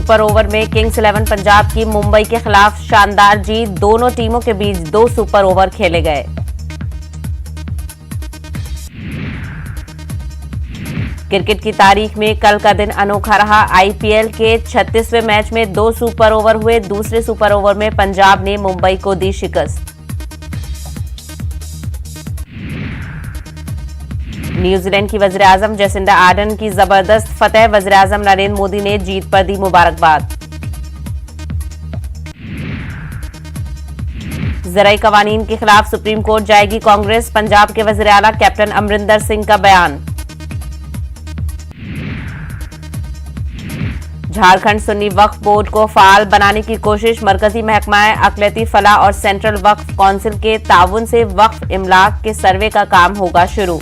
Super over में Kings 11 Punjab की मुंबई के खिलाफ शानदार जीत। दोनों टीमों के बीच 2 सुपर ओवर खेले गए। क्रिकेट की तारीख में कल का दिन अनोखा रहा। आईपीएल के 36वें मैच में 2 सुपर ओवर हुए। दूसरे सुपर ओवर में पंजाब ने मुंबई को दी शिकस्त। न्यूजीलैंड की वज़ीर-ए-आज़म जसिंडा आर्डर्न की जबरदस्त फतह। वज़ीर-ए-आज़म नरेंद्र मोदी ने जीत पर दी मुबारकबाद। ज़राई कवानीन के खिलाफ सुप्रीम कोर्ट जाएगी कांग्रेस। पंजाब के वज़ीर आला कैप्टन अमरिंदर सिंह का बयान। झारखंड सुन्नी वक्फ बोर्ड को फाल बनाने की कोशिश। मरकजी महकमा अक़लियती फलाह और सेंट्रल वक्फ काउंसिल के ताउन से वक्फ इमलाक के सर्वे का काम होगा शुरू।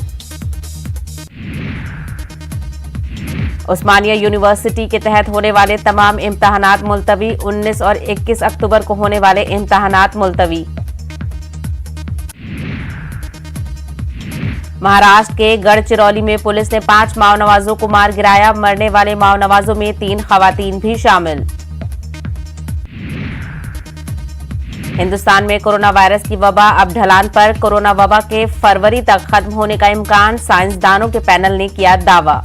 उस्मानिया यूनिवर्सिटी के तहत होने वाले तमाम इम्तहानात मुलतवी। 19 और 21 अक्टूबर को होने वाले इम्तहानात मुलतवी। महाराष्ट्र के गढ़चिरौली में पुलिस ने 5 माओ नवाजों को मार गिराया। मरने वाले माओ नवाजों में 3 खवातीन भी शामिल। हिंदुस्तान में कोरोना वायरस की वबा अब ढलान पर। कोरोना वबा के फरवरी तक खत्म होने का इम्कान। साइंसदानों के पैनल ने किया दावा।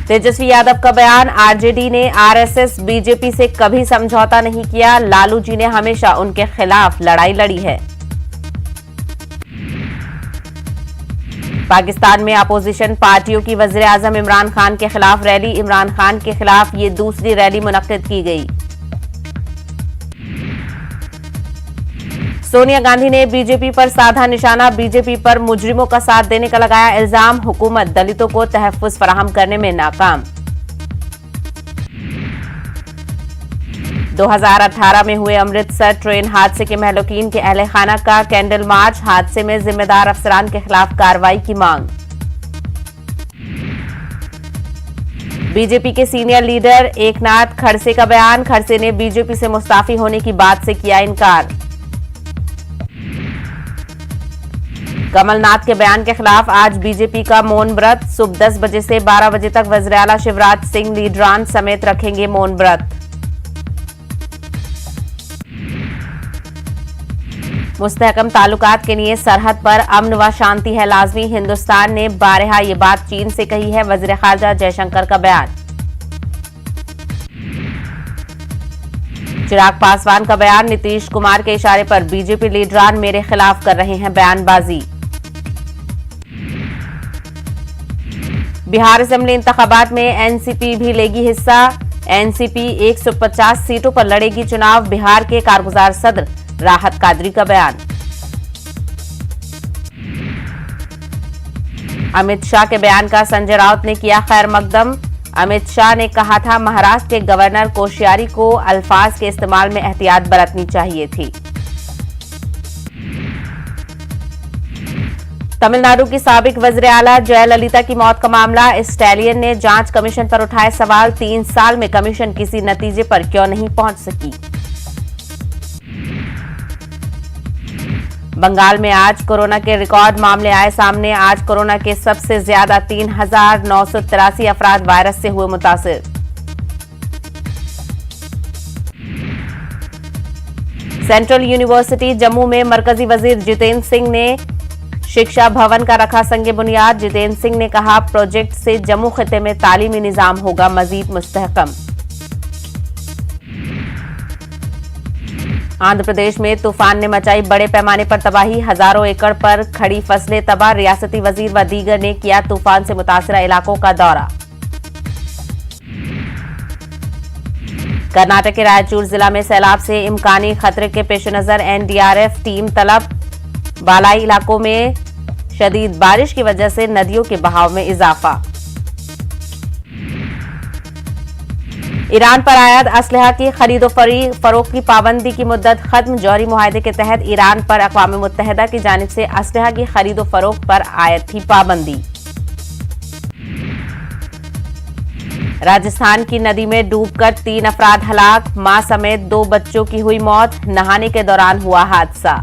तेजस्वी यादव का बयान। आरजेडी ने आरएसएस बीजेपी से कभी समझौता नहीं किया। लालू जी ने हमेशा उनके खिलाफ लड़ाई लड़ी है। पाकिस्तान में अपोजिशन पार्टियों की वज़ीर-ए-आज़म इमरान खान के खिलाफ रैली। इमरान खान के खिलाफ ये दूसरी रैली मुनक्किद की गई। सोनिया गांधी ने बीजेपी पर साधा निशाना। बीजेपी पर मुजरिमों का साथ देने का लगाया इल्जाम। हुकूमत दलितों को तहफ़्फ़ुज़ फराहम करने में नाकाम। 2018 में हुए अमृतसर ट्रेन हादसे के महलूकीन के अहले खाना का कैंडल मार्च। हादसे में जिम्मेदार अफसरान के खिलाफ कार्रवाई की मांग। बीजेपी के सीनियर लीडर एकनाथ खड़से का बयान। खड़से ने बीजेपी से मुस्ताफी होने की बात से किया इनकार। कमलनाथ के बयान के खिलाफ आज बीजेपी का मौन व्रत। सुबह 10 बजे से 12 बजे तक वज़ीर आला शिवराज सिंह लीडरान समेत रखेंगे मौन व्रत। मुस्तहकम ताल्लुकात के लिए सरहद पर अमन व शांति है लाजमी। हिंदुस्तान ने बारहा ये बात चीन से कही है। वज़ीर खारजा जयशंकर का बयान। चिराग पासवान का बयान। नीतीश कुमार के इशारे पर बीजेपी लीडरान मेरे खिलाफ कर रहे हैं बयानबाजी। बिहार असेंबली इंतखाबात में एनसीपी भी लेगी हिस्सा। एनसीपी 150 सीटों पर लड़ेगी चुनाव। बिहार के कारगुजार सदर राहत कादरी का बयान। अमित शाह के बयान का संजय राउत ने किया खैर मकदम। अमित शाह ने कहा था महाराष्ट्र के गवर्नर कोश्यारी को अल्फाज के इस्तेमाल में एहतियात बरतनी चाहिए थी। तमिलनाडु की साबिक वज़ीर आला जयललिता की मौत का मामला। स्टैलियन ने जांच कमीशन पर उठाए सवाल। 3 साल में कमीशन किसी नतीजे पर क्यों नहीं पहुंच सकी। बंगाल में आज कोरोना के रिकॉर्ड मामले आए सामने। आज कोरोना के सबसे ज्यादा 3,983 अफराद वायरस से हुए मुतासिर। सेंट्रल यूनिवर्सिटी जम्मू में मरकजी वजीर जितेंद्र सिंह ने शिक्षा भवन का रखा संगे बुनियाद। जितेंद्र सिंह ने कहा प्रोजेक्ट से जम्मू खिते में तालीमी निजाम होगा मजीद मुस्तहकम। आंध्र प्रदेश में तूफान ने मचाई बड़े पैमाने पर तबाही। हजारों एकड़ पर खड़ी फसलें तबाह। रियासती वजीर व दीगर ने किया तूफान से मुतासरा इलाकों का दौरा। कर्नाटक के रायचूर जिला में सैलाब से इम्कानी खतरे के पेश नजर एनडीआरएफ टीम तलब। बालाई इलाकों में शदीद बारिश की वजह से नदियों के बहाव में इजाफा। ईरान पर आयात असलहा की खरीदो फरोख्त की पाबंदी की मुद्दत खत्म। जौहरी मुआहदे के तहत ईरान पर अक़वाम मुत्तहिदा की जानिब से असलहा की खरीदो फरोख्त पर आयत थी पाबंदी। राजस्थान की नदी में डूबकर 3 अफराद हलाक। मां समेत 2 बच्चों की हुई मौत। नहाने के दौरान हुआ हादसा।